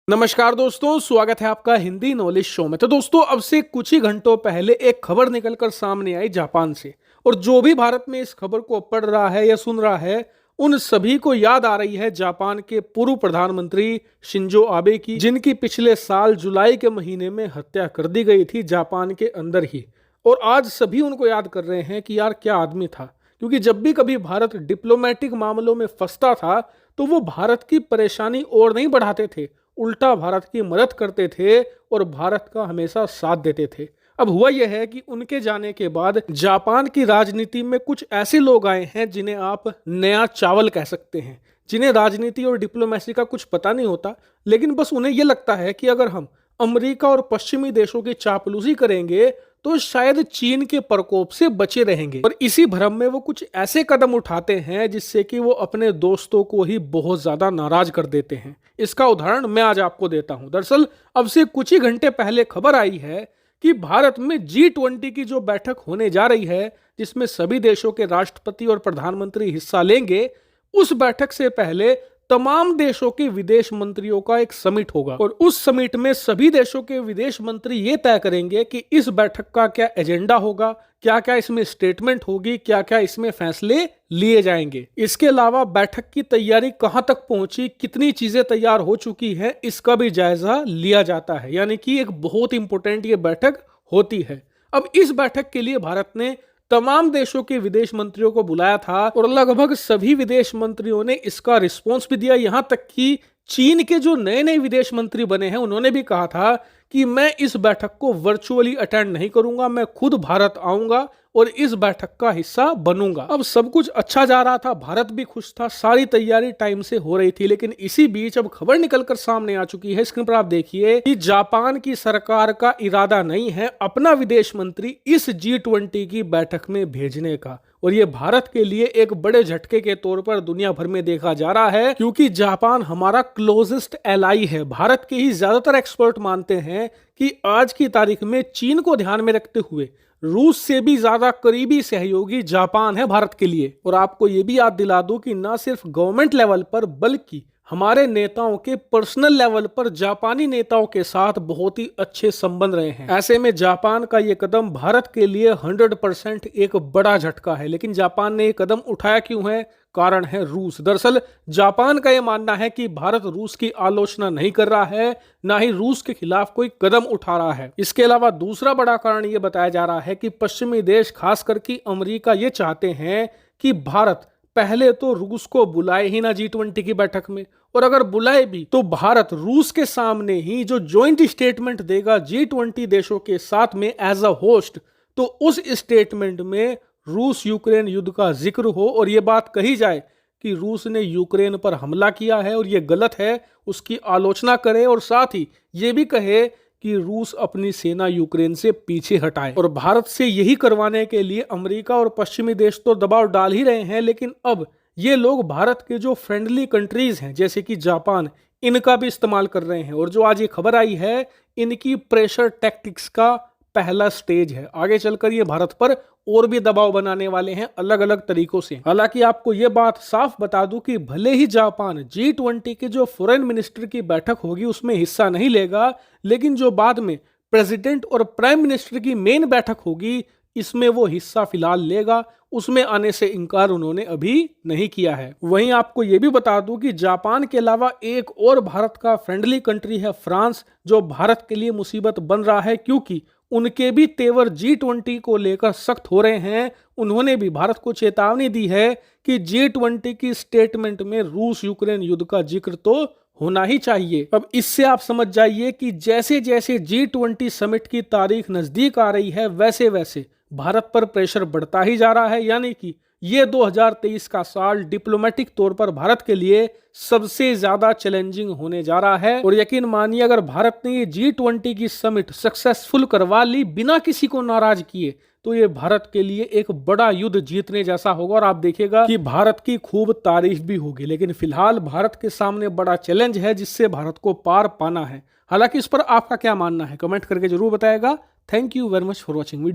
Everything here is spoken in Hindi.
नमस्कार दोस्तों, स्वागत है आपका हिंदी नॉलेज शो में। तो दोस्तों, अब से कुछ ही घंटों पहले एक खबर निकलकर सामने आई जापान से, और जो भी भारत में इस खबर को पढ़ रहा है या सुन रहा है, उन सभी को याद आ रही है जापान के पूर्व प्रधानमंत्री शिंजो आबे की, जिनकी पिछले साल जुलाई के महीने में हत्या कर दी गई थी जापान के अंदर ही। और आज सभी उनको याद कर रहे हैं कि यार क्या आदमी था, क्योंकि जब भी कभी भारत डिप्लोमेटिक मामलों में फंसता था तो वो भारत की परेशानी और नहीं बढ़ाते थे, उल्टा भारत की मदद करते थे और भारत का हमेशा साथ देते थे। अब हुआ यह है कि उनके जाने के बाद जापान की राजनीति में कुछ ऐसे लोग आए हैं जिन्हें आप नया चावल कह सकते हैं, जिन्हें राजनीति और डिप्लोमेसी का कुछ पता नहीं होता, लेकिन बस उन्हें यह लगता है कि अगर हम अमेरिका और पश्चिमी देशों की चापलूसी करेंगे तो शायद चीन के प्रकोप से बचे रहेंगे। और इसी भ्रम में वो कुछ ऐसे कदम उठाते हैं जिससे कि वो अपने दोस्तों को ही बहुत ज्यादा नाराज कर देते हैं। इसका उदाहरण मैं आज आपको देता हूं। दरअसल अब से कुछ ही घंटे पहले खबर आई है कि भारत में G20 की जो बैठक होने जा रही है, जिसमें सभी देशों के राष्ट्रपति और प्रधानमंत्री हिस्सा लेंगे, उस बैठक से पहले तमाम देशों के विदेश मंत्रियों का एक समिट होगा। और उस समिट में सभी देशों के विदेश मंत्री ये तय करेंगे कि इस बैठक का क्या एजेंडा होगा, क्या क्या इसमें स्टेटमेंट होगी, क्या क्या इसमें फैसले लिए जाएंगे। इसके अलावा बैठक की तैयारी कहां तक पहुंची, कितनी चीजें तैयार हो चुकी हैं, इसका भी जायजा लिया जाता है। यानी कि एक बहुत इंपॉर्टेंट ये बैठक होती है। अब इस बैठक के लिए भारत ने तमाम देशों के विदेश मंत्रियों को बुलाया था और लगभग सभी विदेश मंत्रियों ने इसका रिस्पॉन्स भी दिया। यहां तक कि चीन के जो नए नए विदेश मंत्री बने हैं, उन्होंने भी कहा था कि मैं इस बैठक को वर्चुअली अटेंड नहीं करूंगा, मैं खुद भारत आऊंगा और इस बैठक का हिस्सा बनूंगा। अब सब कुछ अच्छा जा रहा था, भारत भी खुश था, सारी तैयारी टाइम से हो रही थी, लेकिन इसी बीच अब खबर निकलकर सामने आ चुकी है। स्क्रीन पर आप देखिए कि जापान की सरकार का इरादा नहीं है अपना विदेश मंत्री इस G20 की बैठक में भेजने का। और ये भारत के लिए एक बड़े झटके के तौर पर दुनिया भर में देखा जा रहा है, क्योंकि जापान हमारा क्लोजेस्ट एलाई है। भारत के ही ज्यादातर एक्सपर्ट मानते हैं कि आज की तारीख में चीन को ध्यान में रखते हुए रूस से भी ज्यादा करीबी सहयोगी जापान है भारत के लिए। और आपको यह भी याद दिला दूं कि न सिर्फ गवर्नमेंट लेवल पर बल्कि हमारे नेताओं के पर्सनल लेवल पर जापानी नेताओं के साथ बहुत ही अच्छे संबंध रहे हैं। ऐसे में जापान का ये कदम भारत के लिए 100% एक बड़ा झटका है। लेकिन जापान ने ये कदम उठाया क्यों है? कारण है रूस। दरअसल जापान का यह मानना है कि भारत रूस की आलोचना नहीं कर रहा है, ना ही रूस के खिलाफ कोई कदम उठा रहा है। इसके अलावा दूसरा बड़ा कारण यह बताया जा रहा है कि पश्चिमी देश, खास करके अमेरिका, ये चाहते हैं कि भारत पहले तो रूस को बुलाए ही ना G20 की बैठक में, और अगर बुलाए भी तो भारत रूस के सामने ही जो ज्वाइंट स्टेटमेंट देगा G20 देशों के साथ में एज अ होस्ट, तो उस स्टेटमेंट में रूस यूक्रेन युद्ध का जिक्र हो और यह बात कही जाए कि रूस ने यूक्रेन पर हमला किया है और यह गलत है, उसकी आलोचना करे, और साथ ही यह भी कहे कि रूस अपनी सेना यूक्रेन से पीछे हटाए। और भारत से यही करवाने के लिए अमेरिका और पश्चिमी देश तो दबाव डाल ही रहे हैं, लेकिन अब ये लोग भारत के जो फ्रेंडली कंट्रीज हैं जैसे कि जापान, इनका भी इस्तेमाल कर रहे हैं। और जो आज ये खबर आई है, इनकी प्रेशर टैक्टिक्स का पहला स्टेज है। आगे चलकर ये भारत पर और भी दबाव बनाने वाले हैं अलग अलग तरीकों से। हालांकि आपको ये बात साफ बता दूं कि भले ही जापान G20 के जो फॉरेन मिनिस्टर की बैठक होगी उसमें हिस्सा नहीं लेगा, लेकिन जो बाद में प्रेसिडेंट और प्राइम मिनिस्टर की मेन बैठक होगी, इसमें वो हिस्सा फिलहाल लेगा। उसमें आने से इनकार उन्होंने अभी नहीं किया है। वहीं आपको यह भी बता दूं कि जापान के अलावा एक और भारत का फ्रेंडली कंट्री है फ्रांस, जो भारत के लिए मुसीबत बन रहा है, क्योंकि उनके भी तेवर G20 को लेकर सख्त हो रहे हैं। उन्होंने भी भारत को चेतावनी दी है कि G20 की स्टेटमेंट में रूस यूक्रेन युद्ध का जिक्र तो होना ही चाहिए। अब इससे आप समझ जाइए कि जैसे जैसे G20 समिट की तारीख नजदीक आ रही है, वैसे वैसे भारत पर प्रेशर बढ़ता ही जा रहा है। यानी कि ये 2023 का साल डिप्लोमेटिक तौर पर भारत के लिए सबसे ज्यादा चैलेंजिंग होने जा रहा है। और यकीन मानिए, अगर भारत ने ये G20 की समिट सक्सेसफुल करवा ली बिना किसी को नाराज किए, तो ये भारत के लिए एक बड़ा युद्ध जीतने जैसा होगा। और आप देखिएगा कि भारत की खूब तारीफ भी होगी। लेकिन फिलहाल भारत के सामने बड़ा चैलेंज है जिससे भारत को पार पाना है। हालांकि इस पर आपका क्या मानना है, कमेंट करके जरूर बताएगा। Thank you very much for watching video.